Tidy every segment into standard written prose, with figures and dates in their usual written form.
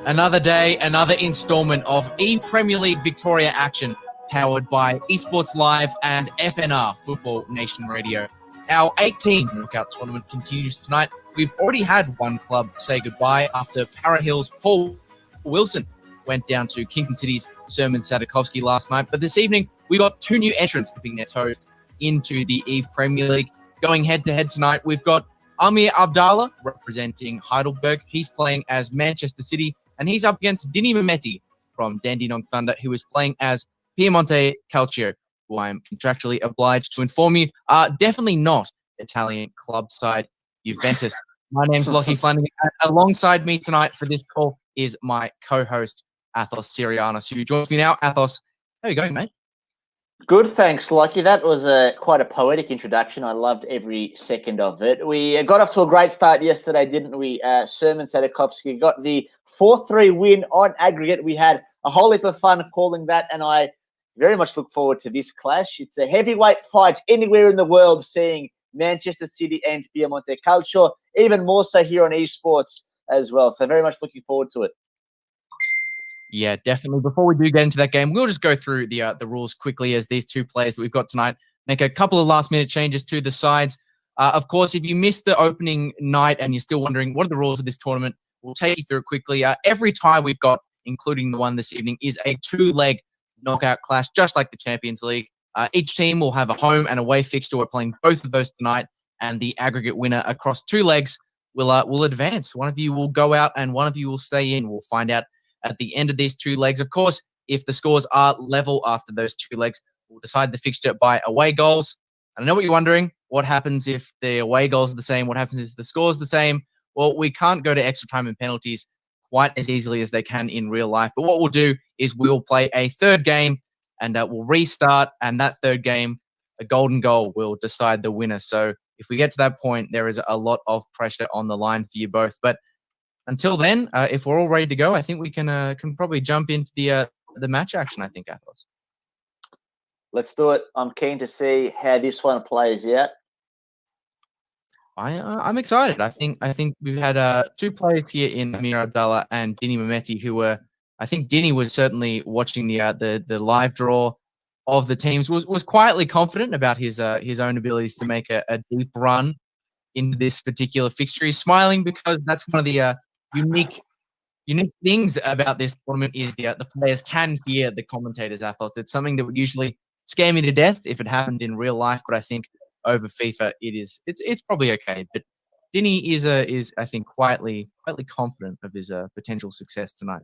Another day, another installment of Premier League Victoria action, powered by Esports Live and FNR, Football Nation Radio. Our 18 knockout tournament continues tonight. We've already had one club say goodbye after Para Hill's Paul Wilson went down to Kingston City's Sermon Sadakovsky last night. But this evening, we got two new entrants dipping their toes into the Premier League. Going head-to-head tonight, we've got Aamir Abudallah representing Heidelberg. He's playing as Manchester City, and he's up against Memeti from Dandenong Thunder, who is playing as Piemonte Calcio, who I am contractually obliged to inform you are definitely not Italian club side Juventus. My name's Lockie Flanagan. Alongside me tonight for this call is my co-host, Athos Sirianos, who joins me now. Athos, how are you going, mate? Good, thanks, Lockie. That was quite a poetic introduction. I loved every second of it. We got off to a great start yesterday, didn't we? Sermon Sadakovsky got the 4-3 win on aggregate. We had a whole heap of fun calling that, and I very much look forward to this clash. It's a heavyweight fight anywhere in the world, seeing Manchester City and Piemonte Calcio, even more so here on Esports as well. So very much looking forward to it. Yeah, definitely. Before we do get into that game, we'll just go through the rules quickly as these two players that we've got tonight make a couple of last-minute changes to the sides. Of course, if you missed the opening night and you're still wondering what are the rules of this tournament, we'll take you through it quickly. Every tie we've got, including the one this evening, is a two-leg knockout clash, just like the Champions League. Each team will have a home and away fixture. We're playing both of those tonight, and the aggregate winner across two legs will advance. One of you will go out and one of you will stay in. We'll find out at the end of these two legs. Of course, if the scores are level after those two legs, we'll decide the fixture by away goals. And I know what you're wondering. What happens if the away goals are the same? What happens if the score is the same? Well, we can't go to extra time and penalties quite as easily as they can in real life. But what we'll do is we'll play a third game and we'll restart. And that third game, a golden goal will decide the winner. So if we get to that point, there is a lot of pressure on the line for you both. But until then, if we're all ready to go, I think we can probably jump into the match action, I think, Athos. Let's do it. I'm keen to see how this one plays out. I'm excited. I think we've had two players here in Aamir Abudallah and Dini Memeti who were, I think Dini was certainly watching the live draw of the teams, was quietly confident about his own abilities to make a deep run into this particular fixture. He's smiling because that's one of the unique things about this tournament is the players can hear the commentators, Athos. It's something that would usually scare me to death if it happened in real life, but I think over FIFA it's probably okay. But Dini is I think quietly confident of his potential success tonight.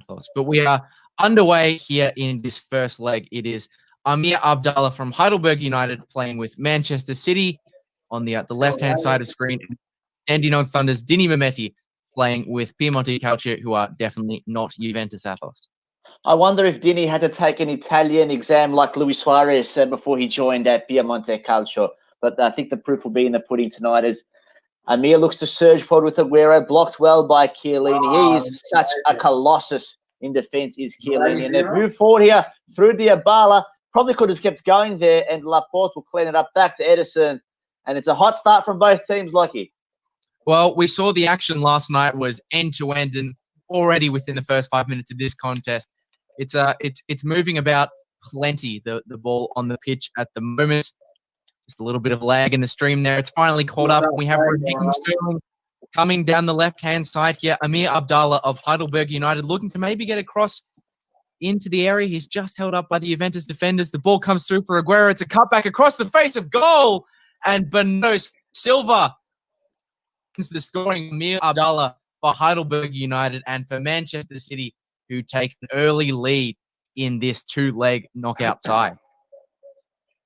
But we are underway here in this first leg. It is Aamir Abudallah from Heidelberg United playing with Manchester City on the left-hand side of the screen. Dandenong Thunder's Dini Memeti playing with Piemonte Calcio, who are definitely not Juventus Athos. I wonder if Dini had to take an Italian exam like Luis Suarez before he joined at Piemonte Calcio. But I think the proof will be in the pudding tonight as Aamir looks to surge forward with Aguero, blocked well by Chiellini. He is such a colossus in defence, is Chiellini. And they've moved forward here through Diabala. Probably could have kept going there, and Laporte will clean it up back to Edison. And it's a hot start from both teams, Lockie. Well, we saw the action last night was end-to-end, and already within the first 5 minutes of this contest, it's moving about plenty, the ball on the pitch at the moment. Just a little bit of lag in the stream there. It's finally caught up. We have Raheem Sterling coming down the left-hand side here. Aamir Abudallah of Heidelberg United looking to maybe get across into the area. He's just held up by the Juventus defenders. The ball comes through for Aguero. It's a cutback across the face of goal. And Bernardo Silva into the scoring. Aamir Abudallah for Heidelberg United and for Manchester City, who take an early lead in this two-leg knockout tie.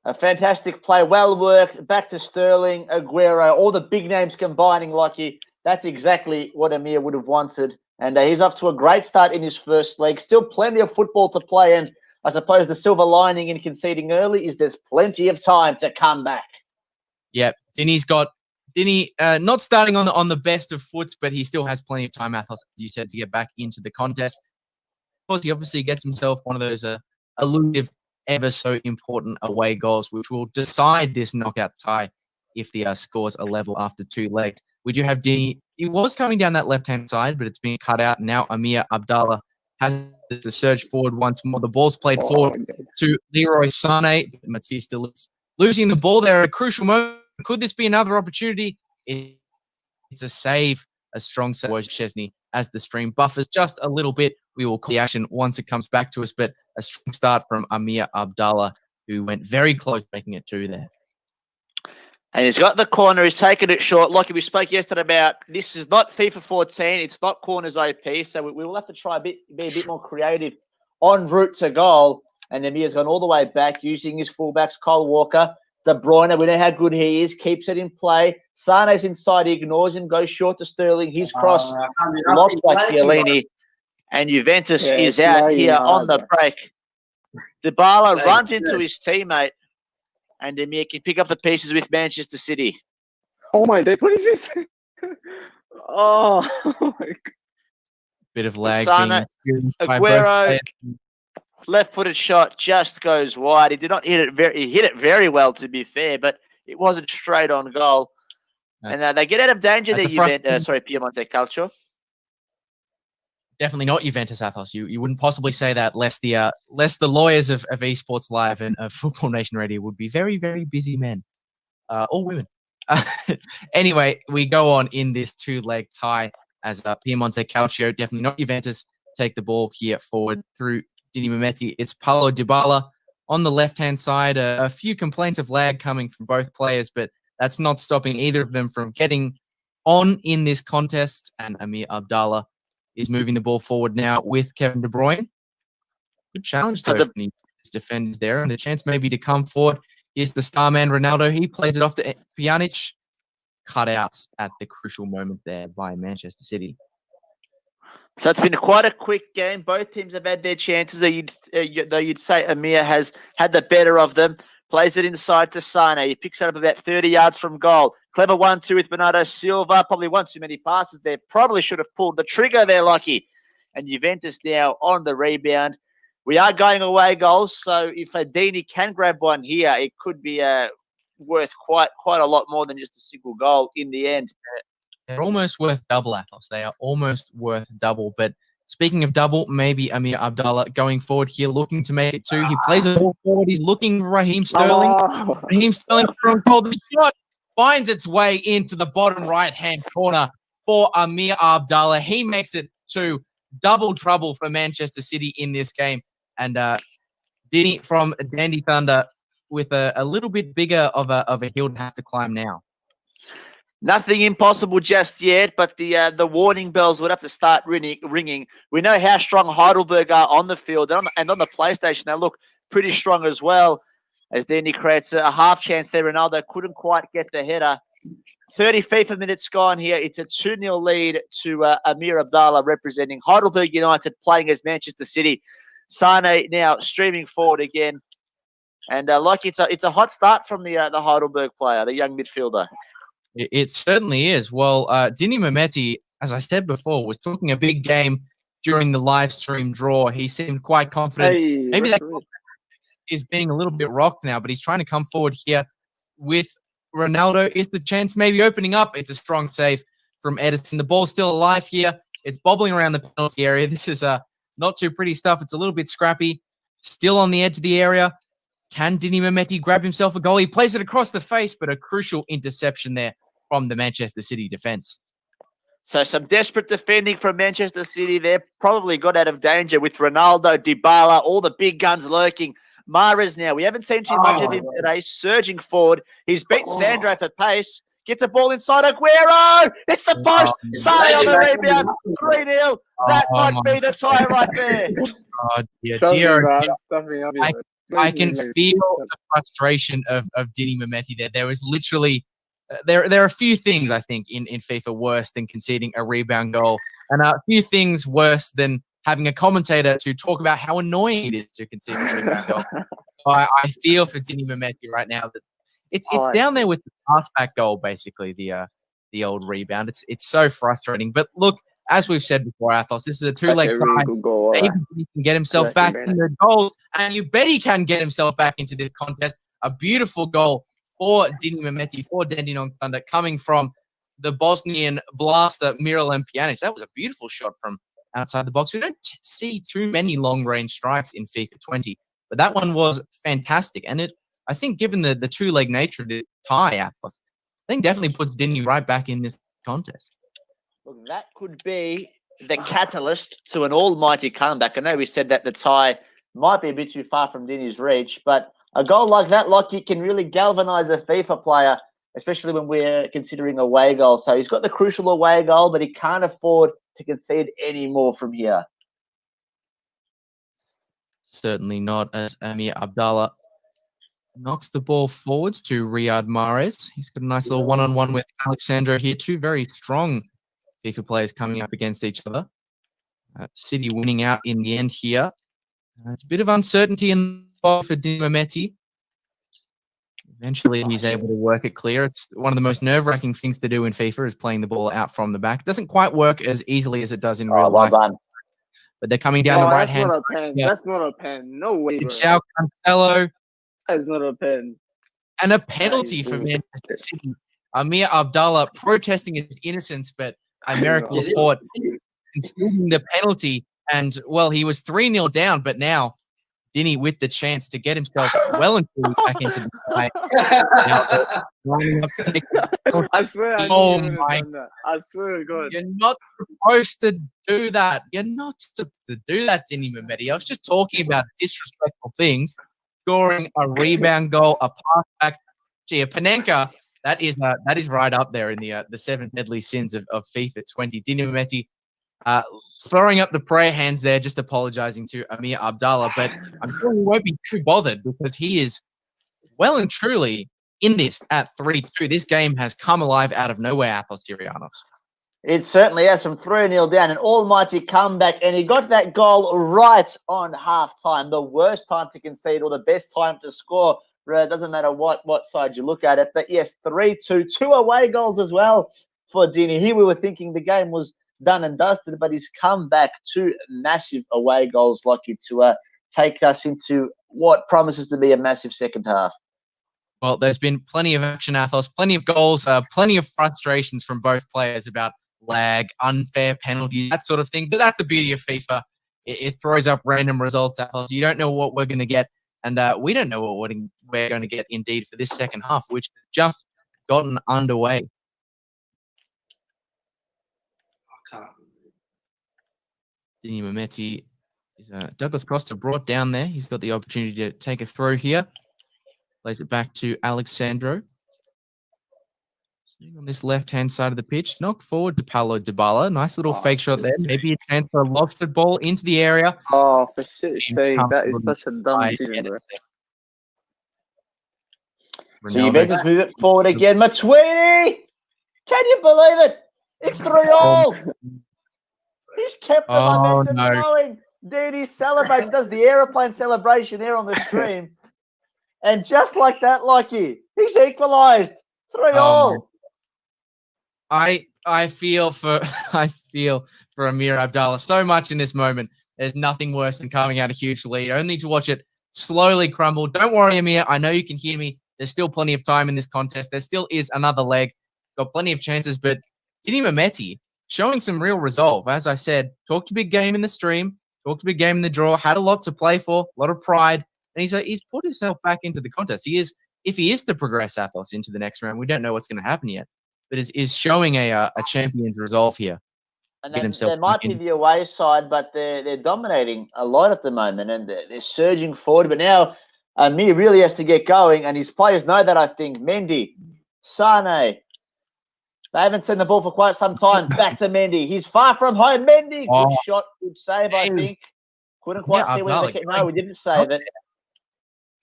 A fantastic play, well worked. Back to Sterling, Aguero, all the big names combining, Lockie. That's exactly what Aamir would have wanted. And he's off to a great start in his first leg. Still plenty of football to play. And I suppose the silver lining in conceding early is there's plenty of time to come back. Yeah, Dini not starting on the best of foots, but he still has plenty of time, Athos, as you said, to get back into the contest. Of course, he obviously gets himself one of those elusive, ever so important away goals, which will decide this knockout tie if the scores are level after two legs. We do have Dini he was coming down that left-hand side, but it's being cut out. Now Aamir Abudallah has to surge forward once more. The ball's played forward to Leroy Sané. Memeti still losing the ball there at a crucial moment. Could this be another opportunity? It's a save, a strong save. Chesney, as the stream buffers just a little bit, we will call the action once it comes back to us. But a strong start from Aamir Abudallah, who went very close, making it 2 there. And he's got the corner. He's taken it short. Like we spoke yesterday about, this is not FIFA 14. It's not corners OP. So we will have to try be a bit more creative en route to goal. And Aamir's gone all the way back using his fullbacks, Cole Walker. De Bruyne, we know how good he is. Keeps it in play. Sane's inside. He ignores him. Goes short to Sterling. His cross locked by Chiellini. And Juventus is out here on the break. Dybala runs into his teammate. And Aamir can pick up the pieces with Manchester City. Oh my days, what is this? Oh my God. Bit of lag. Aguero, left-footed shot just goes wide. He did not hit it he hit it very well, to be fair, but it wasn't straight on goal. And they get out of danger there, Piemonte Calcio. Definitely not Juventus, Athos. You wouldn't possibly say that lest the lawyers of Esports Live and of Football Nation Radio would be very, very busy men. Or women. Anyway, we go on in this 2-leg tie as Piemonte Calcio, definitely not Juventus, take the ball here forward through Dini Memeti. It's Paulo Dybala on the left-hand side. A few complaints of lag coming from both players, but that's not stopping either of them from getting on in this contest. And Aamir Abudallah is moving the ball forward now with Kevin De Bruyne. Good challenge, though, from the defenders there, and the chance maybe to come forward. Here's the star man, Ronaldo. He plays it off to Pjanic. Cut out at the crucial moment there by Manchester City. So it's been quite a quick game. Both teams have had their chances, though you'd say Aamir has had the better of them. Plays it inside to Sané. He picks it up about 30 yards from goal. Clever 1-2 with Bernardo Silva. Probably one too many passes there. Probably should have pulled the trigger there, Lucky. And Juventus now on the rebound. We are going away goals, so if Ajdin can grab one here, it could be worth quite a lot more than just a single goal in the end. They're almost worth double, Athos. They are almost worth double. But speaking of double, maybe Aamir Abudallah going forward here, looking to make it 2. He plays it all forward. He's looking for Raheem Sterling. Raheem Sterling from goal. The shot finds its way into the bottom right-hand corner for Aamir Abudallah. He makes it 2. Double trouble for Manchester City in this game. And Dini from Dandy Thunder with a little bit bigger of a hill to have to climb now. Nothing impossible just yet, but the warning bells would have to start ringing. We know how strong Heidelberg are on the field and on the PlayStation. They look pretty strong as well. As Dandy creates a half chance there, Ronaldo couldn't quite get the header. 30 FIFA minutes gone here. It's a 2-0 lead to Aamir Abudallah representing Heidelberg United playing as Manchester City. Sané now streaming forward again. And it's a hot start from the Heidelberg player, the young midfielder. It certainly is. Well, Dini Memeti, as I said before, was talking a big game during the live stream draw. He seemed quite confident. Maybe that is being a little bit rocked now, but he's trying to come forward here with Ronaldo. Is the chance maybe opening up? It's a strong save from Edison. The ball's still alive here. It's bobbling around the penalty area. This is not too pretty stuff. It's a little bit scrappy. Still on the edge of the area. Can Dini Memeti grab himself a goal? He plays it across the face, but a crucial interception there from the Manchester City defense. So some desperate defending from Manchester City there. Probably got out of danger with Ronaldo, Dybala, all the big guns lurking. Mahrez now. We haven't seen too much of him today. Surging forward. He's beat Sandro for pace. Gets the ball inside Aguero. It's the post. Sané on the rebound. 3-0. That might be the tie right there. Oh, dear. I can feel the frustration of Dini Memeti there. There was literally there are a few things I think in FIFA worse than conceding a rebound goal, and a few things worse than having a commentator to talk about how annoying it is to concede a rebound goal. I feel for Dini Memeti right now that it's down there with the pass back goal, basically the old rebound. It's so frustrating. But look, as we've said before, Athos, this is a 2-leg tie. Maybe he can get himself back in the goals, and you bet he can get himself back into this contest. A beautiful goal for Dini Memeti, for Dandenong Thunder, coming from the Bosnian blaster Miralem Pjanic. That was a beautiful shot from outside the box. We don't see too many long-range strikes in FIFA 20, but that one was fantastic. And I think given the two-leg nature of the tie, Atlas, I think definitely puts Dini right back in this contest. Look, that could be the catalyst to an almighty comeback. I know we said that the tie might be a bit too far from Dini's reach, but a goal like that, Lockie, can really galvanise a FIFA player, especially when we're considering away goal. So he's got the crucial away goal, but he can't afford to concede any more from here. Certainly not, as Aamir Abudallah knocks the ball forwards to Riyad Mahrez. He's got a nice little one-on-one with Alexandro here. Two very strong FIFA players coming up against each other. City winning out in the end here. It's a bit of uncertainty in the ball for Memeti. Eventually, he's able to work it clear. It's one of the most nerve-wracking things to do in FIFA is playing the ball out from the back. It doesn't quite work as easily as it does in real life. Done. But they're coming down the right hand. That's not a pen. Yeah. That's not a pen. No way, bro. It's João Cancelo. That's not a pen. And a penalty for Manchester City. Aamir Abudallah protesting his innocence, but a miracle of sport conceding the penalty. And, well, he was 3-0 down, but now Dini with the chance to get himself well and truly back into the fight. I swear I swear to God. You're not supposed to do that. You're not supposed to do that, Dini Memeti. I was just talking about disrespectful things. Scoring a rebound goal, a pass back. Gee, a Panenka, that is right up there in the 7 deadly sins of FIFA 20. Dini Memeti throwing up the prayer hands there, just apologizing to Aamir Abudallah, but I'm sure he won't be too bothered because he is well and truly in this at 3-2. This game has come alive out of nowhere, Athos Sirianos. It certainly has, from 3-0 down, an almighty comeback, and he got that goal right on half-time, the worst time to concede or the best time to score. It doesn't matter what side you look at it, but yes, 3-2, 2 away goals as well for Dini. Here we were thinking the game was done and dusted, but he's come back 2 massive away goals, Lucky, to take us into what promises to be a massive second half. Well, there's been plenty of action, Athos, plenty of goals, plenty of frustrations from both players about lag, unfair penalties, that sort of thing. But that's the beauty of FIFA. It throws up random results, Athos. You don't know what we're going to get, and we don't know what we're going to get indeed for this second half, which has just gotten underway. Dini Memeti is Douglas Costa brought down there. He's got the opportunity to take a throw here. Plays it back to Alexandro. Sitting on this left-hand side of the pitch. Knocked forward to Paulo Dybala. Nice little fake shot there. Maybe a chance for a lobstered ball into the area. Oh, for shit's sake. That is such a dumb decision, bro. So Juventus move it forward again. Matuidi! Can you believe it? It's 3-all. He's kept the momentum going. Dude, he celebrates, does the aeroplane celebration there on the stream. And just like that, Lockie, he's equalised. 3-all. I feel for Aamir Abudallah so much in this moment. There's nothing worse than coming out a huge lead. I only need to watch it slowly crumble. Don't worry, Aamir. I know you can hear me. There's still plenty of time in this contest. There still is another leg. Got plenty of chances, but Dini Memeti showing some real resolve. As I said, talked a big game in the stream, talked a big game in the draw, had a lot to play for, a lot of pride, and he's put himself back into the contest. He is, if he is to progress Athos into the next round, we don't know what's going to happen yet, but is showing a champion's resolve here. And then there might be the away side, but they're dominating a lot at the moment, and they're surging forward. But now Aamir really has to get going, and his players know that, I think. Mendy, Sane, they haven't seen the ball for quite some time. Back to Mendy. He's far from home. Mendy, good shot, good save, I think. Couldn't quite see where the no, we didn't save it.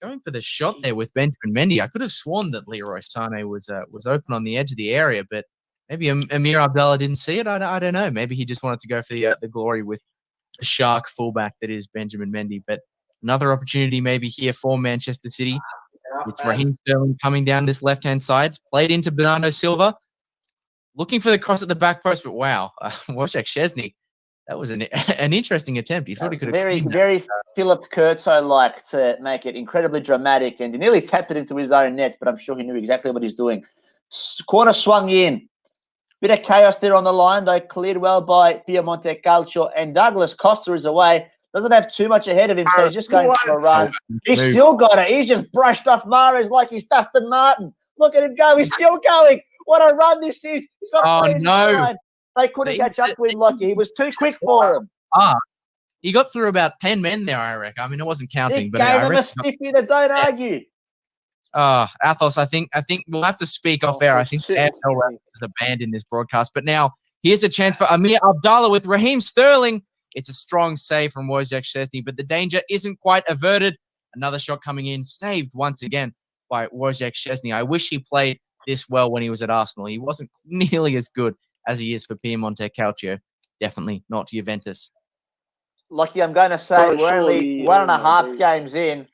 Going for the shot there with Benjamin Mendy. I could have sworn that Leroy Sane was open on the edge of the area, but maybe Aamir Abudallah didn't see it. I don't know. Maybe he just wanted to go for the glory with the shark fullback that is Benjamin Mendy. But another opportunity maybe here for Manchester City. It's Raheem Sterling coming down this left-hand side. Played into Bernardo Silva. Looking for the cross at the back post, but wow. Wojciech Szczesny. That was an interesting attempt. He thought he could have very Philip Kurtzo-like to make it incredibly dramatic, and he nearly tapped it into his own net, but I'm sure he knew exactly what he's doing. Corner swung in. Bit of chaos there on the line, though, cleared well by Piemonte Calcio, and Douglas Costa is away. Doesn't have too much ahead of him, so he's just going for a run. He's still got it. He's just brushed off Mahrez like he's Dustin Martin. Look at him go. He's still going. What a run this is. He's got three in his line. They couldn't catch up to him, Lockie. He was too quick for him. He got through about 10 men there, I reckon. I mean, it wasn't counting, but I reckon. A stiffy that don't argue. Athos, I think we'll have to speak off air. I think AFL is a band in this broadcast. But now here's a chance for Aamir Abudallah with Raheem Sterling. It's a strong save from Wojciech Szczesny, but the danger isn't quite averted. Another shot coming in, saved once again by Wojciech Szczesny. I wish he played this well when he was at Arsenal. He wasn't nearly as good as he is for Piemonte Calcio. Definitely not Juventus. Lucky, I'm going to say we're only 1.5 games in,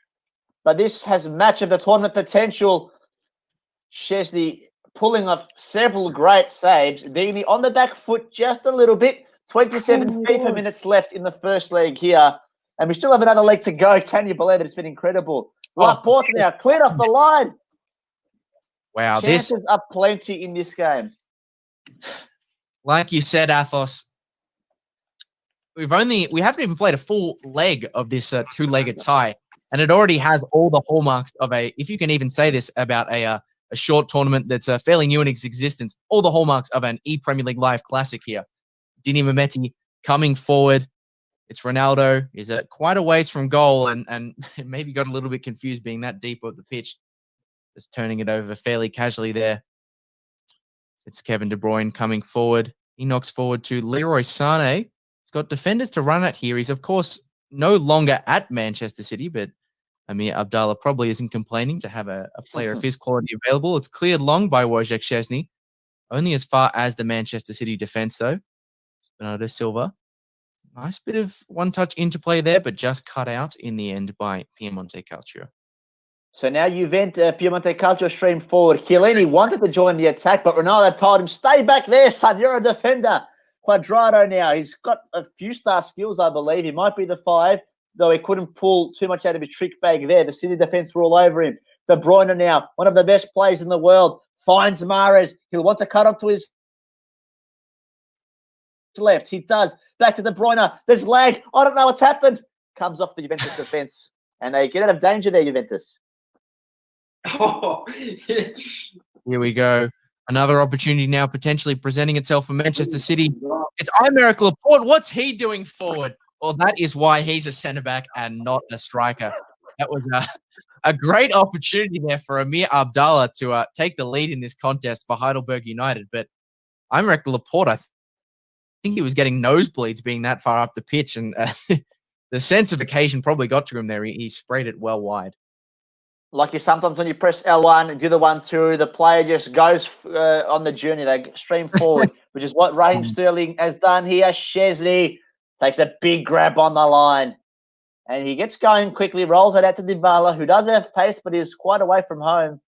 but this has match of the tournament potential. Szczesny pulling off several great saves. Dini on the back foot just a little bit. 27 FIFA minutes left in the first leg here, and we still have another leg to go. Can you believe it? It's been incredible. Laporte now cleared off the line. Wow, chances are plenty in this game. Like you said, Athos, we haven't even played a full leg of this two-legged tie, and it already has all the hallmarks of if you can even say this about a short tournament that's fairly new in its existence, all the hallmarks of an Premier League Live Classic here. Dini Memeti coming forward. It's Ronaldo. He's quite a ways from goal and maybe got a little bit confused being that deep of the pitch. Just turning it over fairly casually there. It's Kevin De Bruyne coming forward. He knocks forward to Leroy Sané. He's got defenders to run at here. He's, of course, no longer at Manchester City, but Aamir Abudallah probably isn't complaining to have a player of his quality available. It's cleared long by Wojciech Szczesny. Only as far as the Manchester City defense, though. Bernardo Silva. Nice bit of one-touch interplay there, but just cut out in the end by Piemonte Calcio. So now Piemonte Calcio stream forward. Chiellini wanted to join the attack, but Ronaldo told him, stay back there, son. You're a defender. Quadrado now. He's got a few star skills, I believe. He might be the 5, though he couldn't pull too much out of his trick bag there. The City defense were all over him. De Bruyne now, one of the best players in the world, finds Mahrez. He'll want to cut up to his left. He does. Back to De Bruyne. There's lag. I don't know what's happened. Comes off the Juventus defense. And they get out of danger there, Juventus. Here we go. Another opportunity now potentially presenting itself for Manchester City. It's Aymeric Laporte. What's he doing forward? Well, that is why he's a centre-back and not a striker. That was a great opportunity there for Aamir Abudallah to take the lead in this contest for Heidelberg United. But Aymeric Laporte, I think he was getting nosebleeds being that far up the pitch, and the sense of occasion probably got to him there. He sprayed it well wide. Like sometimes when you press L1 and do the 1-2, the player just goes on the journey. They stream forward, which is what Raheem Sterling has done here. Szczesny takes a big grab on the line, and he gets going quickly, rolls it out to Dybala, who does have pace, but is quite away from home.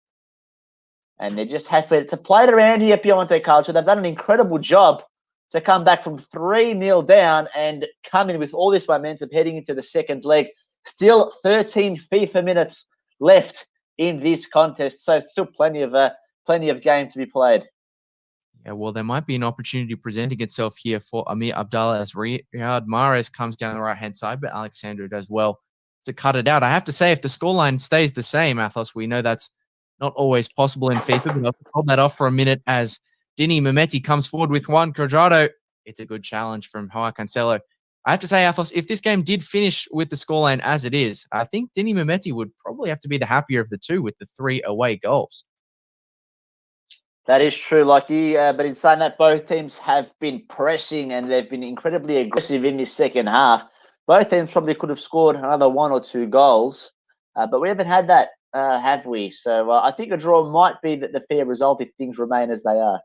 And they're just happy to play it around here, Piemonte Calcio. They've done an incredible job to come back from 3-0 down and come in with all this momentum heading into the second leg. Still 13 FIFA minutes left in this contest, so still plenty of game to be played. Yeah, well, there might be an opportunity presenting itself here for Aamir Abudallah as Riyad Mahrez comes down the right-hand side, but Alexandro does well to cut it out. I have to say, if the scoreline stays the same, Athos, we know that's not always possible in FIFA, but I'll hold that off for a minute as Dini Memeti comes forward with one. Quadrado, it's a good challenge from Joao Cancelo. I have to say, Athos, if this game did finish with the scoreline as it is, I think Dini Memeti would probably have to be the happier of the two with the 3 away goals. That is true, Lucky. But in saying that, both teams have been pressing and they've been incredibly aggressive in this second half. Both teams probably could have scored another 1 or 2 goals, but we haven't had that, have we? So I think a draw might be the fair result if things remain as they are.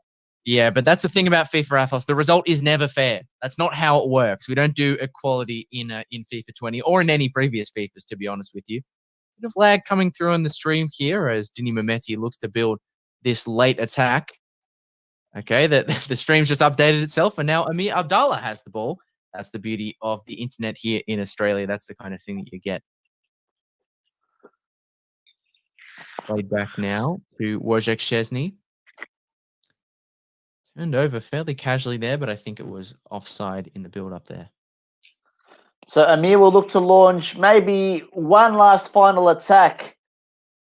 Yeah, but that's the thing about FIFA, Athos. The result is never fair. That's not how it works. We don't do equality in FIFA20 or in any previous FIFAs, to be honest with you. Bit of lag coming through on the stream here as Dini Memeti looks to build this late attack. Okay, the stream's just updated itself, and now Aamir Abudallah has the ball. That's the beauty of the internet here in Australia. That's the kind of thing that you get. Played back now to Wojciech Szczesny. Turned over fairly casually there, but I think it was offside in the build-up there. So Aamir will look to launch maybe one last final attack.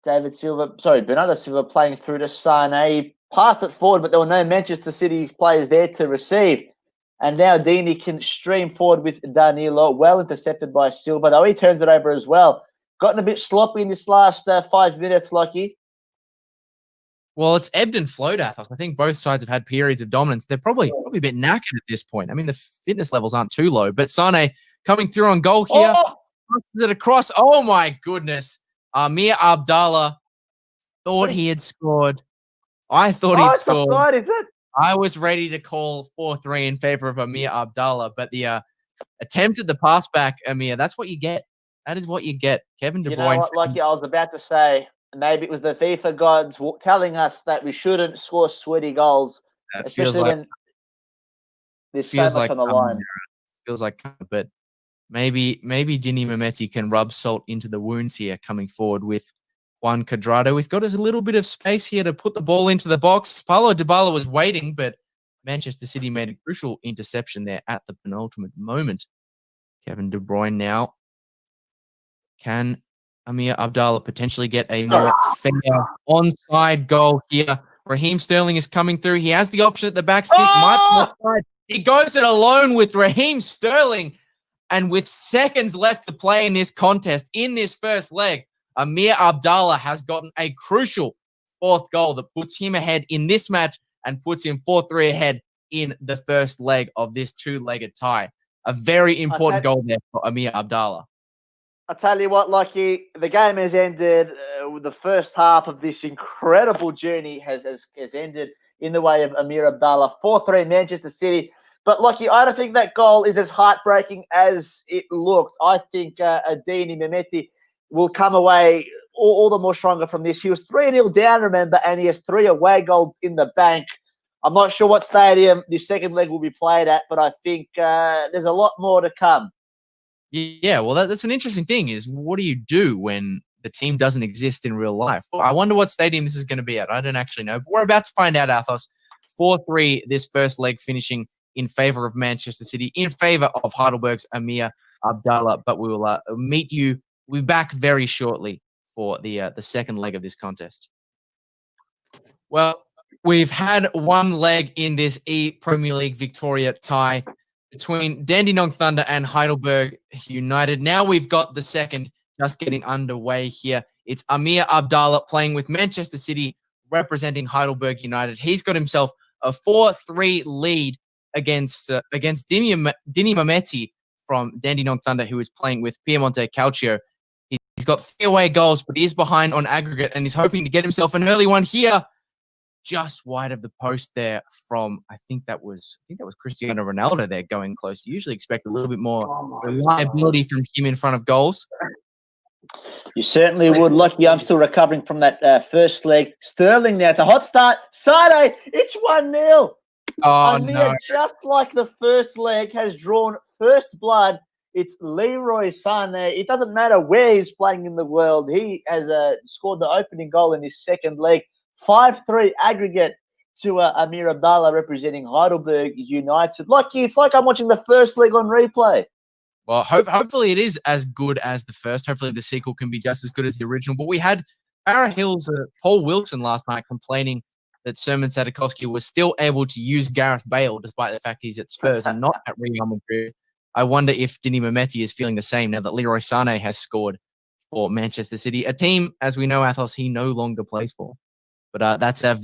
Bernardo Silva playing through to Sane. He passed it forward, but there were no Manchester City players there to receive. And now Dini can stream forward with Danilo. Well intercepted by Silva, though he turns it over as well. Gotten a bit sloppy in this last 5 minutes, Lucky. Well, it's ebbed and flowed, Athos. I think both sides have had periods of dominance. They're probably a bit knackered at this point. I mean, the fitness levels aren't too low, but Sane coming through on goal here. Passes it across. Oh, my goodness. Aamir Abudallah thought he had scored. I thought he'd scored. Offside, is it? I was ready to call 4-3 in favor of Aamir Abudallah, but the attempt at the pass back, Aamir, that's what you get. That is what you get. Kevin De Bruyne. You know what, Lucky, I was about to say, maybe it was the FIFA gods telling us that we shouldn't score sweaty goals. That feels like when there's so much on the line. Feels like, but maybe Ginny Memeti can rub salt into the wounds here coming forward with Juan Cuadrado. He's got a little bit of space here to put the ball into the box. Paulo Dybala was waiting, but Manchester City made a crucial interception there at the penultimate moment. Kevin De Bruyne now. Can Aamir Abudallah potentially get a more fair onside goal here? Raheem Sterling is coming through. He has the option at the back stick. He goes it alone with Raheem Sterling. And with seconds left to play in this contest, in this first leg, Aamir Abudallah has gotten a crucial fourth goal that puts him ahead in this match and puts him 4-3 ahead in the first leg of this two-legged tie. A very important goal there for Aamir Abudallah. I'll tell you what, Lucky, the game has ended. The first half of this incredible journey has ended in the way of Aamir Abudallah. 4-3 Manchester City. But, Lucky, I don't think that goal is as heartbreaking as it looked. I think Ajdin Memeti will come away all the more stronger from this. He was 3-0 down, remember, and he has 3 away goals in the bank. I'm not sure what stadium the second leg will be played at, but I think there's a lot more to come. Yeah, well, that's an interesting thing is what do you do when the team doesn't exist in real life? Well, I wonder what stadium this is going to be at. I don't actually know, but we're about to find out, Athos. 4-3, this first leg finishing in favor of Manchester City, in favor of Heidelberg's Aamir Abudallah. But we will meet you. We'll be back very shortly for the second leg of this contest. Well, we've had one leg in this Premier League Victoria tie between Dandenong Thunder and Heidelberg United. Now we've got the second just getting underway here. It's Aamir Abudallah playing with Manchester City, representing Heidelberg United. He's got himself a 4-3 lead against Dini Memeti from Dandenong Thunder, who is playing with Piemonte Calcio. He's got 3 away goals, but he is behind on aggregate and he's hoping to get himself an early one here, just wide of the post there from, I think that was Cristiano Ronaldo there going close. You usually expect a little bit more reliability from him in front of goals. You certainly would. Lucky, I'm still recovering from that first leg. Sterling now to hot start. Sade, it's 1-0. Oh, no. Just like the first leg has drawn first blood. It's Leroy Sane. It doesn't matter where he's playing in the world. He has scored the opening goal in his second leg. 5-3 aggregate to Aamir Abudallah representing Heidelberg United. Lucky, it's like I'm watching the first leg on replay. Well, hopefully it is as good as the first. Hopefully the sequel can be just as good as the original. But we had Para Hill's Paul Wilson last night complaining that Sermon Sadakovsky was still able to use Gareth Bale despite the fact he's at Spurs and not at Real Madrid. I wonder if Dini Memeti is feeling the same now that Leroy Sane has scored for Manchester City, a team, as we know, Athos, he no longer plays for. But that's a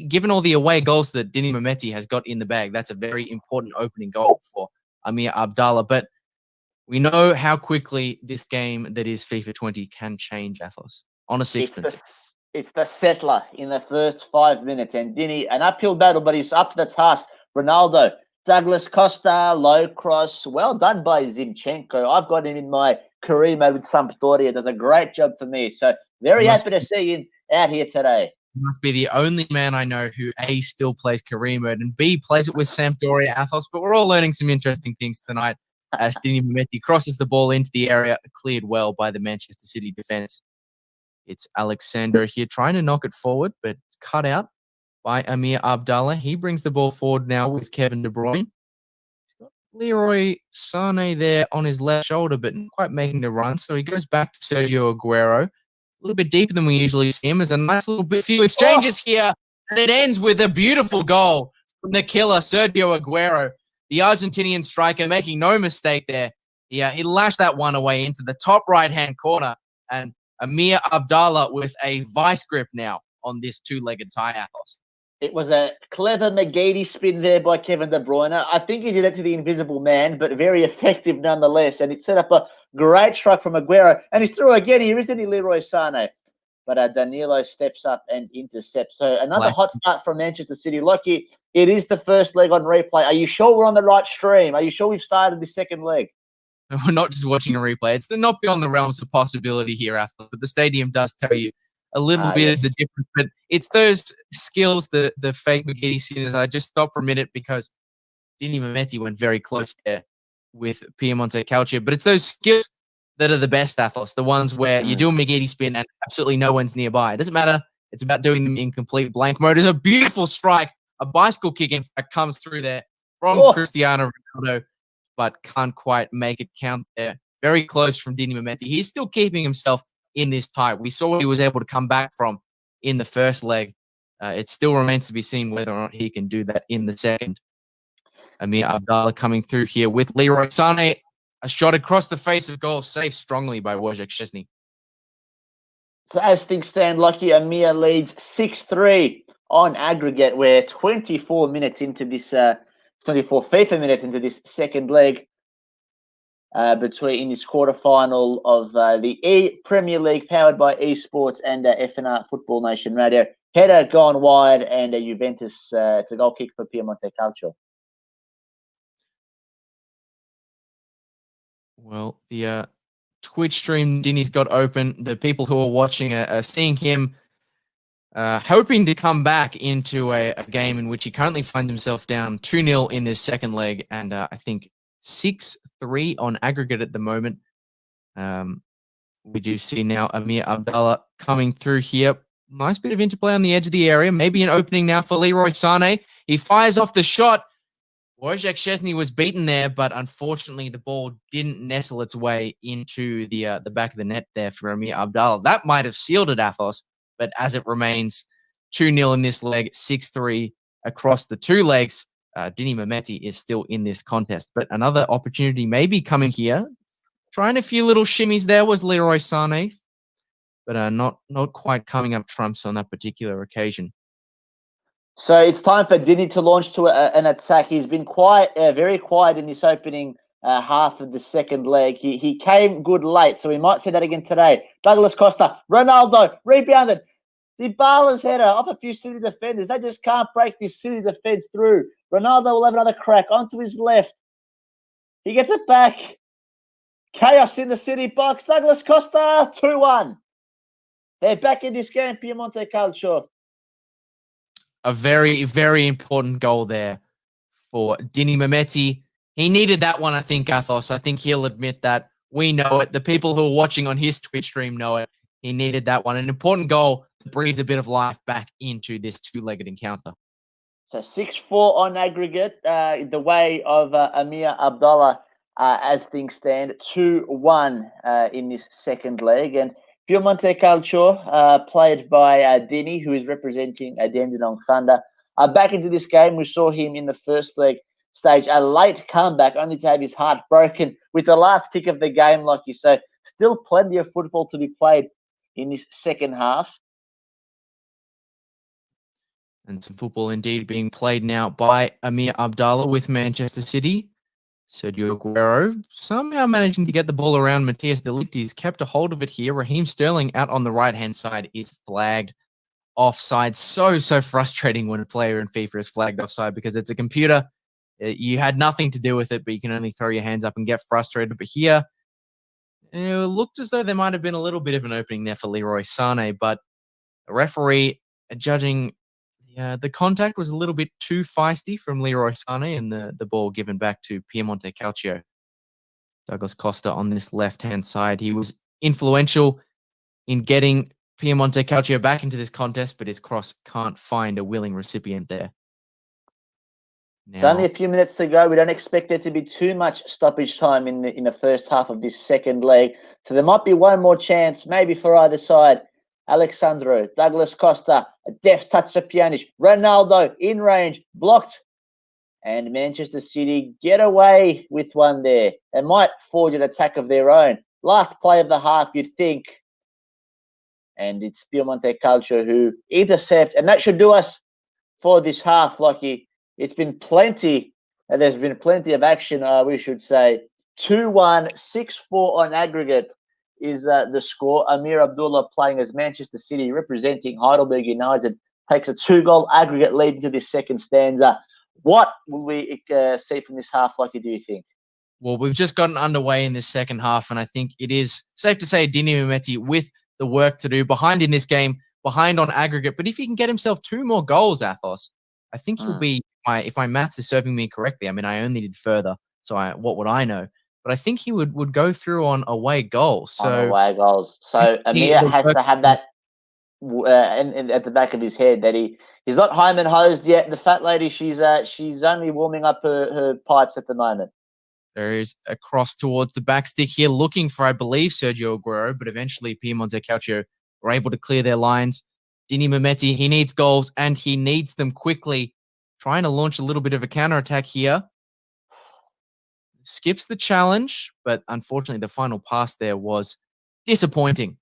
given all the away goals that Dini Memeti has got in the bag, that's a very important opening goal for Aamir Abudallah. But we know how quickly this game that is FIFA 20 can change, Athos, on a sixpence. It's the settler in the first 5 minutes. And Dini, an uphill battle, but he's up to the task. Ronaldo, Douglas Costa, low cross. Well done by Zinchenko. I've got him in my career mode with Sampdoria. Does a great job for me. So very happy to see him out here today. He must be the only man I know who A, still plays career mode and B, plays it with Sampdoria Athos. But we're all learning some interesting things tonight as Dini Memeti crosses the ball into the area, cleared well by the Manchester City defense. It's Alexander here trying to knock it forward, but cut out. by Aamir Abudallah. He brings the ball forward now with Kevin De Bruyne. He's got Leroy Sané there on his left shoulder, but not quite making the run. So he goes back to Sergio Aguero. A little bit deeper than we usually see him. There's a nice little few exchanges here, and it ends with a beautiful goal from the killer, Sergio Aguero, the Argentinian striker, making no mistake there. He lashed that one away into the top right-hand corner, and Aamir Abudallah with a vice grip now on this two-legged tie, Athos. It was a clever McGeady spin there by Kevin De Bruyne. I think he did it to the invisible man, but very effective nonetheless. And it set up a great strike from Aguero. And he's through again here, isn't he, Leroy Sané? But Danilo steps up and intercepts. So another hot start from Manchester City. Lucky, it is the first leg on replay. Are you sure we're on the right stream? Are you sure we've started the second leg? We're not just watching a replay. It's not beyond the realms of possibility here, Athos, but the stadium does tell you a little bit of the difference. But it's those skills, the fake McGeady sinners. I just stopped for a minute because Dini Memeti went very close there with Piemonte Calcio. But it's those skills that are the best, Athos, the ones where you do a McGeady spin and absolutely no one's nearby. It doesn't matter. It's about doing them in complete blank mode. It's a beautiful strike. A bicycle kick, in fact, comes through there from Cristiano Ronaldo, but can't quite make it count there. Very close from Dini Memeti. He's still keeping himself in this tie. We saw what he was able to come back from in the first leg. It still remains to be seen whether or not he can do that in the second. Aamir Abudallah coming through here with Leroy Sané. A shot across the face of goal, saved strongly by Wojciech Szczesny. So as things stand, Lucky, Aamir leads 6-3 on aggregate. We're 24 minutes into this, 24 FIFA minutes into this second leg. Between this quarterfinal of the Premier League powered by Esports and FNR Football Nation Radio. Header gone wide and Juventus, it's a goal kick for Piemonte Calcio. Well, the Twitch stream Dini's got open. The people who are watching are seeing him hoping to come back into a game in which he currently finds himself down 2-0 in this second leg. And I think 6-3 on aggregate at the moment. We do see now Aamir Abudallah coming through here. Nice bit of interplay on the edge of the area. Maybe an opening now for Leroy Sané. He fires off the shot. Wojciech Szczesny was beaten there, but unfortunately the ball didn't nestle its way into the back of the net there for Aamir Abudallah. That might have sealed it, Athos, but as it remains 2-0 in this leg, 6-3 across the two legs, Dini Memeti is still in this contest. But another opportunity may be coming here. Trying a few little shimmies there was Leroy Sané, but not quite coming up trumps on that particular occasion. So it's time for Dini to launch to an attack. He's been quiet, very quiet in this opening half of the second leg. He came good late, so we might see that again today. Douglas Costa, Ronaldo, rebounded. Dybala's header off a few City defenders. They just can't break this City defense through. Ronaldo will have another crack onto his left. He gets it back. Chaos in the City box. Douglas Costa, 2-1. They're back in this game, Piemonte Calcio. A very, very important goal there for Dini Memeti. He needed that one, I think, Athos. I think he'll admit that. We know it. The people who are watching on his Twitch stream know it. He needed that one. An important goal that breathes a bit of life back into this two-legged encounter. So 6-4 on aggregate, the way of Aamir Abudallah as things stand. 2-1 in this second leg. And Piemonte Calcio, played by Dini, who is representing Dandenong Thunder. Back into this game, we saw him in the first leg stage, a late comeback, only to have his heart broken with the last kick of the game, like you say. Still plenty of football to be played in this second half. And some football indeed being played now by Aamir Abudallah with Manchester City. Sergio Aguero somehow managing to get the ball around Matthias de Ligt. He's kept a hold of it here. Raheem Sterling out on the right-hand side is flagged offside. So frustrating when a player in FIFA is flagged offside because it's a computer. You had nothing to do with it, but you can only throw your hands up and get frustrated. But here, it looked as though there might have been a little bit of an opening there for Leroy Sané, but the referee judging the contact was a little bit too feisty from Leroy Sané, and the ball given back to Piemonte Calcio. Douglas Costa on this left-hand side. He was influential in getting Piemonte Calcio back into this contest, but his cross can't find a willing recipient there. It's only a few minutes to go. We don't expect there to be too much stoppage time in the first half of this second leg. So there might be one more chance, maybe for either side. Alexandro, Douglas Costa, a deft touch to Pjanic. Ronaldo in range, blocked. And Manchester City get away with one there. They might forge an attack of their own. Last play of the half, you'd think. And it's Piemonte Calcio who intercept. And that should do us for this half, Lockie. It's been plenty. There's been plenty of action, we should say. 2-1, 6-4 on aggregate is the score. Aamir Abudallah playing as Manchester City, representing Heidelberg United, takes a 2-goal aggregate lead into this second stanza. What will we see from this half, Lockie, do you think? Well, we've just gotten underway in this second half, and I think it is safe to say Dini Memeti with the work to do, behind in this game, behind on aggregate. But if he can get himself 2 more goals, Athos, I think he'll be, if my maths is serving me correctly, I mean, I only did further, so what would I know? But I think he would go through on away goals. So on away goals. So Aamir has to have that at the back of his head that he's not Hyman hosed yet. The fat lady, she's only warming up her pipes at the moment. There is a cross towards the back stick here, looking for, I believe, Sergio Aguero, but eventually Piemonte Calcio were able to clear their lines. Dini Memeti, he needs goals, and he needs them quickly. Trying to launch a little bit of a counterattack here. Skips the challenge, but unfortunately the final pass there was disappointing.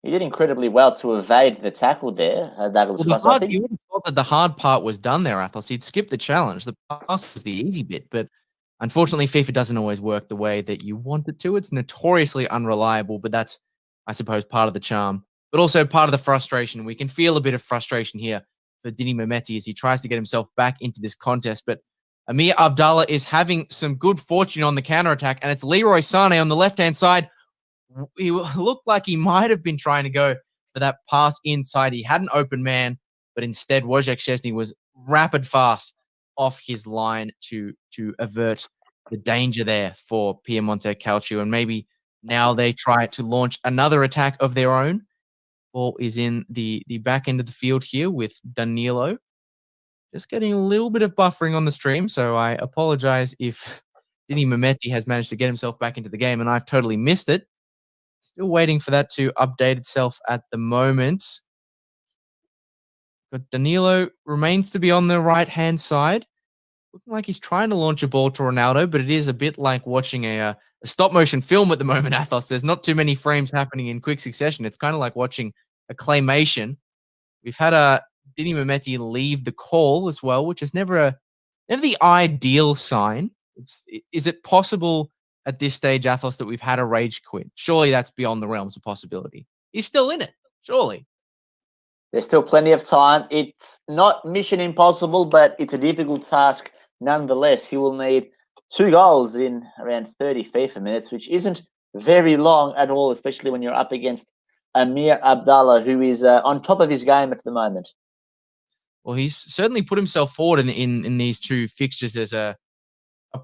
He did incredibly well to evade the tackle there, Douglas Costa. You would have thought that the hard part was done there, Athos. He'd skipped the challenge. The pass was the easy bit, but unfortunately FIFA doesn't always work the way that you want it to. It's notoriously unreliable, but that's, I suppose, part of the charm, but also part of the frustration. We can feel a bit of frustration here for Dini Memeti as he tries to get himself back into this contest, but Aamir Abudallah is having some good fortune on the counterattack, and it's Leroy Sané on the left-hand side. He looked like he might have been trying to go for that pass inside. He had an open man, but instead Wojciech Szczesny was rapid fast off his line to avert the danger there for Piemonte Calcio. And maybe now they try to launch another attack of their own. Ball is in the back end of the field here with Danilo. Just getting a little bit of buffering on the stream, so I apologize if Dini Memeti has managed to get himself back into the game and I've totally missed it. Still waiting for that to update itself at the moment. But Danilo remains to be on the right-hand side. Looking like he's trying to launch a ball to Ronaldo, but it is a bit like watching a stop-motion film at the moment, Athos. There's not too many frames happening in quick succession. It's kind of like watching a claymation. We've had Dini Memeti leave the call as well, which is never the ideal sign. Is it possible at this stage, Athos, that we've had a rage quit? Surely that's beyond the realms of possibility. He's still in it, surely. There's still plenty of time. It's not mission impossible, but it's a difficult task nonetheless. He will need 2 goals in around 30 FIFA minutes, which isn't very long at all, especially when you're up against Aamir Abudallah, who is on top of his game at the moment. Well, he's certainly put himself forward in these 2 fixtures as a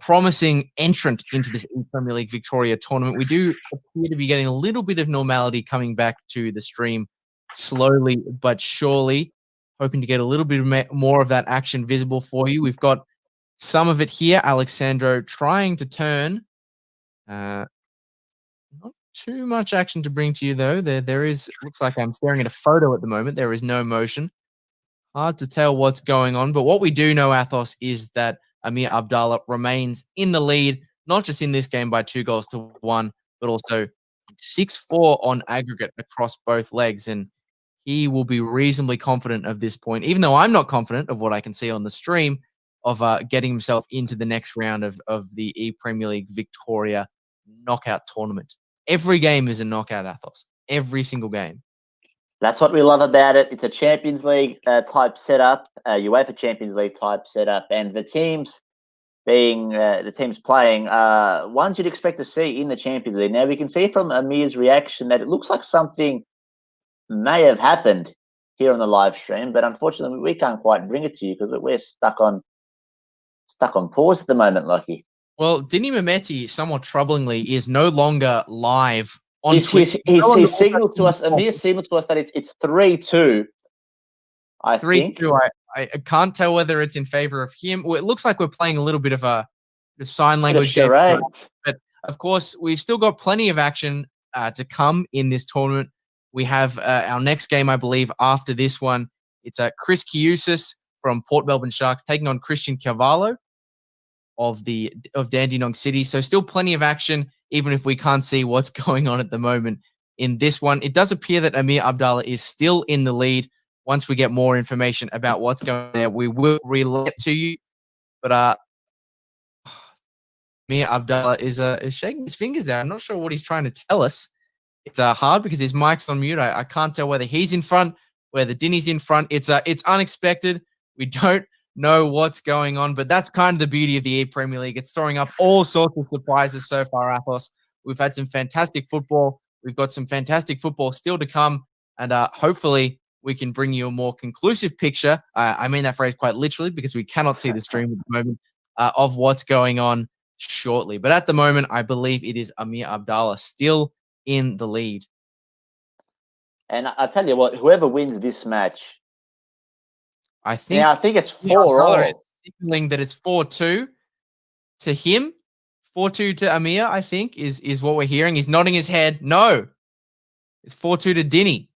promising entrant into this Premier League Victoria tournament. We do appear to be getting a little bit of normality coming back to the stream slowly but surely. Hoping to get a little bit more of that action visible for you. We've got some of it here. Alexandro trying to turn. Not too much action to bring to you, though. There is, looks like I'm staring at a photo at the moment. There is no motion. Hard to tell what's going on. But what we do know, Athos, is that Aamir Abudallah remains in the lead, not just in this game by 2-1, but also 6-4 on aggregate across both legs. And he will be reasonably confident of this point, even though I'm not confident of what I can see on the stream of getting himself into the next round of the E-Premier League Victoria knockout tournament. Every game is a knockout, Athos. Every single game. That's what we love about it. It's a Champions League type setup, UEFA Champions League type setup, and the teams playing ones you'd expect to see in the Champions League. Now we can see from Aamir's reaction that it looks like something may have happened here on the live stream, but unfortunately we can't quite bring it to you because we're stuck on pause at the moment, Lucky. Well, Dini Memeti, somewhat troublingly, is no longer live on Twitch. He's signaled to us, Aamir signaled to us that it's 3-2. I think. 3-2. I can't tell whether it's in favor of him. Well, it looks like we're playing a little bit of a sign language game. But of course, we've still got plenty of action to come in this tournament. We have our next game, I believe, after this one. It's Chris Kiusis from Port Melbourne Sharks taking on Christian Cavallo of Dandenong City. So still plenty of action, even if we can't see what's going on at the moment in this one. It does appear that Aamir Abudallah is still in the lead. Once we get more information about what's going on there, we will relay it to you. But Aamir Abudallah is shaking his fingers there. I'm not sure what he's trying to tell us. It's hard because his mic's on mute. I can't tell whether he's in front, whether Dinny's in front. It's unexpected. We don't know what's going on, but that's kind of the beauty of the Premier League. It's throwing up all sorts of surprises so far, Athos. We've had some fantastic football. We've got some fantastic football still to come, and hopefully we can bring you a more conclusive picture. I mean that phrase quite literally because we cannot see the stream at the moment of what's going on shortly. But at the moment, I believe it is Aamir Abudallah still in the lead. And I tell you what, whoever wins this match, I think it's 4-all. Signaling that it's 4-2 to him, 4-2 to Aamir. I think is what we're hearing. He's nodding his head. No, it's 4-2 to Dinny.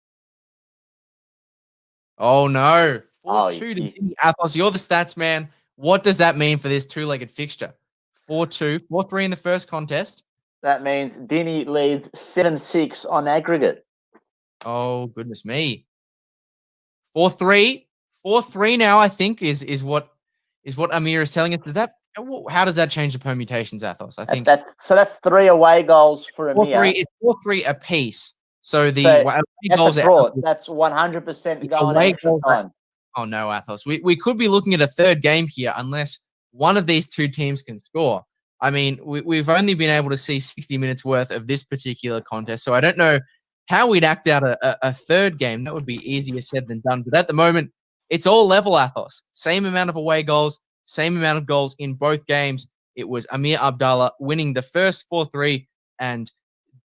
Oh no, 4-2 to Dinny. Athos, you're the stats man. What does that mean for this two-legged fixture? 4-2, 4-3 in the first contest. That means Dinny leads 7-6 on aggregate. Oh, goodness me. 4-3 now, I think, is what Aamir is telling us. How does that change the permutations, Athos? I think that's 3 away goals for Aamir. It's 4-3 apiece. So the away goals that's 100% going extra time. Oh no, Athos. We could be looking at a third game here unless one of these two teams can score. I mean, we've only been able to see 60 minutes worth of this particular contest, so I don't know how we'd act out a third game. That would be easier said than done. But at the moment, it's all level, Athos. Same amount of away goals, same amount of goals in both games. It was Aamir Abudallah winning the first 4-3, and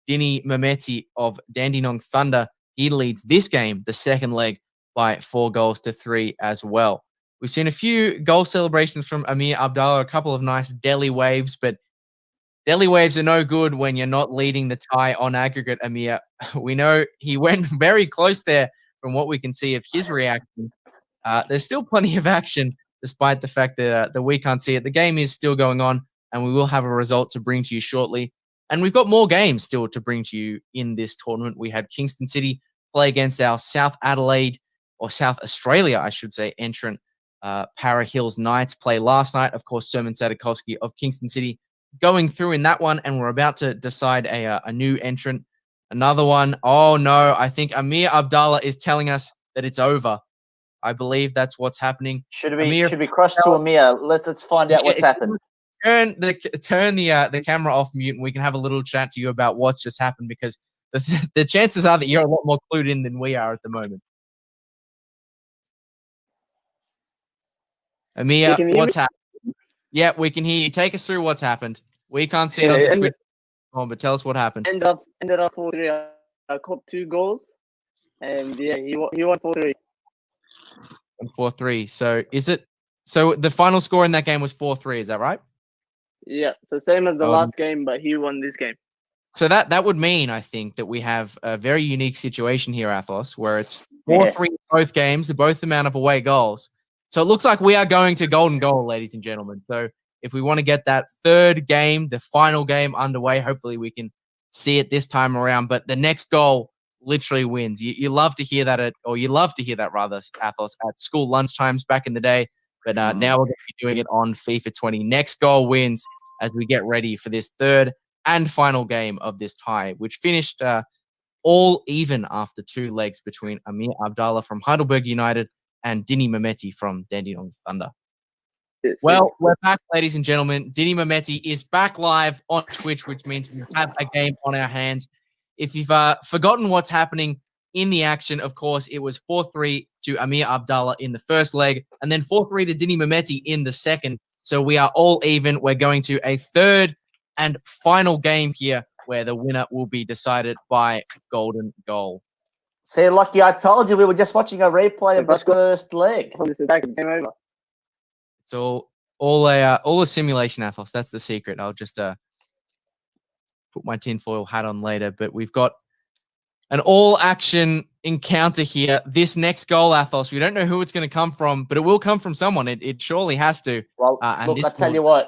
Dinny Memeti of Dandenong Thunder, he leads this game, the second leg, by 4-3 as well. We've seen a few goal celebrations from Aamir Abudallah, a couple of nice deli waves, but deli waves are no good when you're not leading the tie on aggregate, Aamir. We know he went very close there from what we can see of his reaction. There's still plenty of action, despite the fact that we can't see it. The game is still going on, and we will have a result to bring to you shortly. And we've got more games still to bring to you in this tournament. We had Kingston City play against our South Adelaide, or South Australia, I should say, entrant Para Hills Knights play last night. Of course, Sermon Sadakovsky of Kingston City going through in that one, and we're about to decide a new entrant. Another one. Oh, no, I think Aamir Abudallah is telling us that it's over. I believe that's what's happening. Should we cross to Aamir? Let's find out what's happened. Turn the camera off mute, and we can have a little chat to you about what's just happened, because the chances are that you're a lot more clued in than we are at the moment. Aamir, what's happened? Yeah, we can hear you. Take us through what's happened. We can't see it on the Twitch, but tell us what happened. Ended up 4-3. I caught 2 goals, and yeah, he won 4-3. 4-3. So the final score in that game was 4-3. Is that right? Yeah. So same as the last game, but he won this game. So that would mean, I think, that we have a very unique situation here, Athos, where it's 4-3 in both games, both amount of away goals. So it looks like we are going to golden goal, ladies and gentlemen. So if we want to get that third game, the final game underway, hopefully we can see it this time around. But the next goal literally wins. You love to hear that, you love to hear that rather, Athos, at school lunchtimes back in the day. But now we're going to be doing it on FIFA20. Next goal wins as we get ready for this third and final game of this tie, which finished all even after 2 legs between Aamir Abudallah from Heidelberg United and Dinny Memeti from Dandenong Thunder. Well, we're back, ladies and gentlemen. Dinny Memeti is back live on Twitch, which means we have a game on our hands. If you've forgotten what's happening in the action, of course, it was 4-3 to Aamir Abudallah in the first leg, and then 4-3 to Dinny Memeti in the second. So we are all even. We're going to a third and final game here where the winner will be decided by golden goal. See, Lucky, I told you we were just watching a replay of the first leg. This is game over. It's all a simulation, Athos. That's the secret. I'll just put my tinfoil hat on later. But we've got an all-action encounter here. This next goal, Athos, we don't know who it's going to come from, but it will come from someone. It surely has to. Well, look, I tell you what.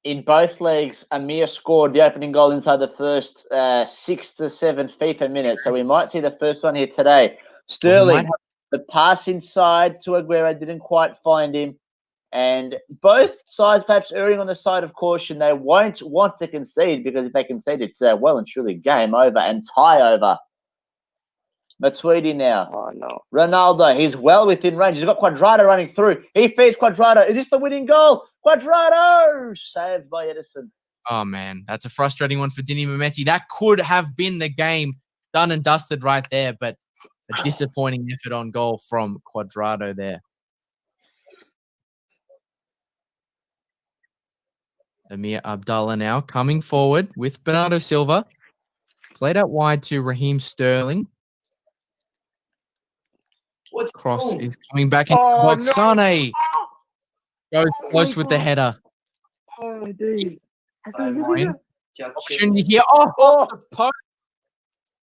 In both legs, Aamir scored the opening goal inside the first 6 to 7 FIFA minutes. So we might see the first one here today. Sterling, the pass inside to Aguero, didn't quite find him. And both sides perhaps erring on the side of caution. They won't want to concede, because if they concede, it's well and truly game over and tie over. Matuidi now. Oh, no. Ronaldo, he's well within range. He's got Quadrado running through. He feeds Quadrado. Is this the winning goal? Quadrado! Saved by Edison. Oh, man. That's a frustrating one for Dini Memeti. That could have been the game done and dusted right there, but a disappointing effort on goal from Quadrado there. Aamir Abudallah now coming forward with Bernardo Silva. Played out wide to Raheem Sterling. Cross is coming back into the box. No. Sane goes close with the header. Oh, dude. Opportunity here.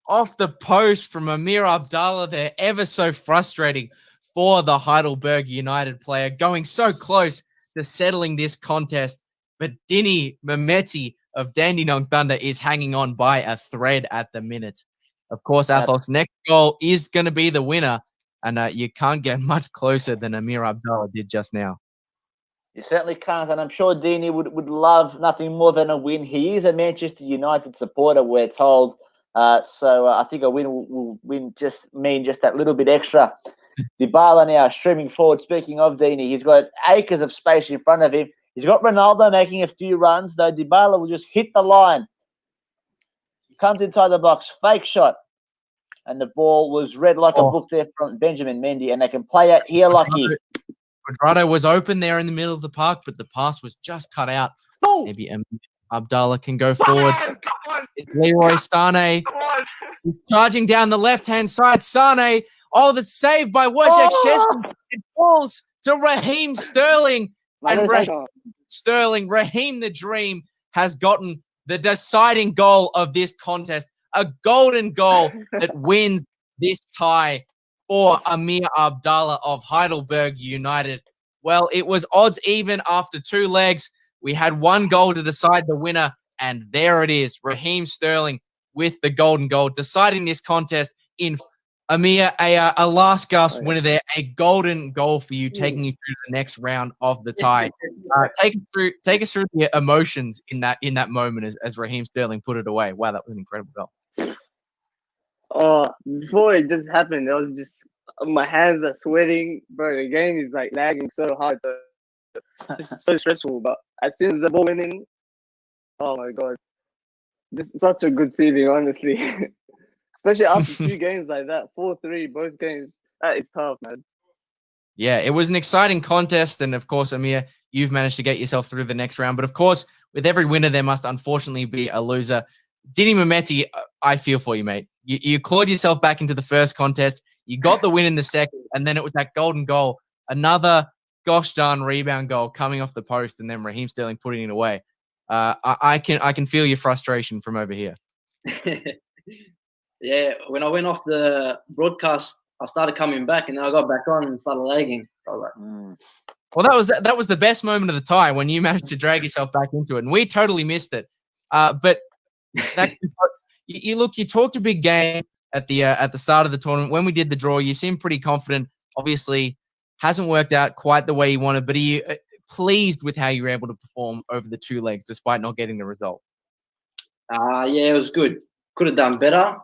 Off the post from Aamir Abudallah there. Ever so frustrating for the Heidelberg United player. Going so close to settling this contest. But Dini Memeti of Dandenong Thunder is hanging on by a thread at the minute. Of course, Athos' next goal is going to be the winner. And you can't get much closer than Aamir Abudallah did just now. You certainly can't. And I'm sure Dini would love nothing more than a win. He is a Manchester United supporter, we're told. So I think a win will mean just that little bit extra. Dybala now streaming forward. Speaking of Dini, he's got acres of space in front of him. He's got Ronaldo making a few runs, though Dybala will just hit the line. He comes inside the box. Fake shot. And the ball was read like a book there from Benjamin Mendy, and they can play it here, Lucky. Quadrado was open there in the middle of the park, but the pass was just cut out. Maybe Abudallah can go forward. It's Leroy Sane. He's charging down the left-hand side. Sane. Oh, that's saved by Wojciech Szczesny. It falls to Raheem Sterling. And Raheem the Dream has gotten the deciding goal of this contest. A golden goal that wins this tie for Aamir Abudallah of Heidelberg United. Well, it was odds even after 2 legs. We had 1 goal to decide the winner, and there it is. Raheem Sterling with the golden goal, deciding this contest in Aamir, a last gasp winner there, a golden goal for you, taking you through the next round of the tie. Take us through the emotions in that moment as Raheem Sterling put it away. Wow, that was an incredible goal. Oh, before it just happened, it was just my hands are sweating, bro. The game is like lagging so hard. It's so stressful. But as soon as the ball went in, oh my god, just such a good feeling, honestly. Especially after 2 games like that, 4-3, both games. That is tough, man. Yeah, it was an exciting contest, and of course, Aamir, you've managed to get yourself through the next round. But of course, with every winner, there must unfortunately be a loser. Dini Memeti, I feel for you, mate. You clawed yourself back into the first contest. You got the win in the second, and then it was that golden goal. Another gosh darn rebound goal coming off the post, and then Raheem Sterling putting it away. I can feel your frustration from over here. Yeah, when I went off the broadcast, I started coming back, and then I got back on and started lagging. I was like, Well, that was the best moment of the tie when you managed to drag yourself back into it, and we totally missed it. But that, you talked a big game at the start of the tournament. When we did the draw, you seemed pretty confident. Obviously, hasn't worked out quite the way you wanted, but are you pleased with how you were able to perform over the 2 legs despite not getting the result? yeah, it was good. Could have done better.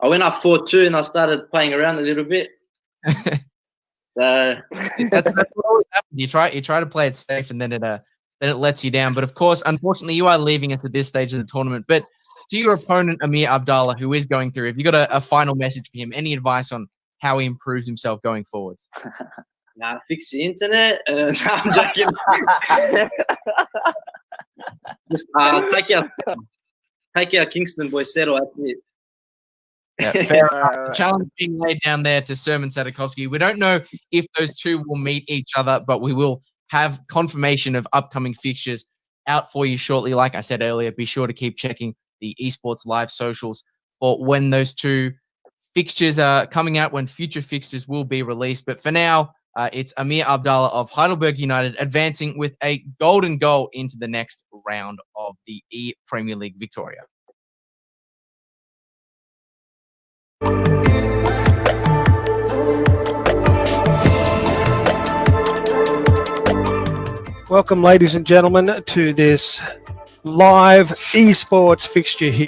I went up 4-2 and I started playing around a little bit. So that's what always happens. You try to play it safe, and then it lets you down. But of course, unfortunately, you are leaving us at this stage of the tournament. But to your opponent, Aamir Abudallah, who is going through, have you got a final message for him? Any advice on how he improves himself going forwards? Fix the internet. No, I'm joking. Just take your take out Kingston boys, settle. That's it. Yeah, fair enough. Alright. Challenge being laid down there to Sermon Sadikowski. We don't know if those two will meet each other, but we will have confirmation of upcoming fixtures out for you shortly. Like I said earlier, be sure to keep checking the Esports Live socials for when those two fixtures are coming out, when future fixtures will be released. But for now, it's Aamir Abudallah of Heidelberg United advancing with a golden goal into the next round of the Premier League Victoria. Welcome, ladies and gentlemen, to this live esports fixture here.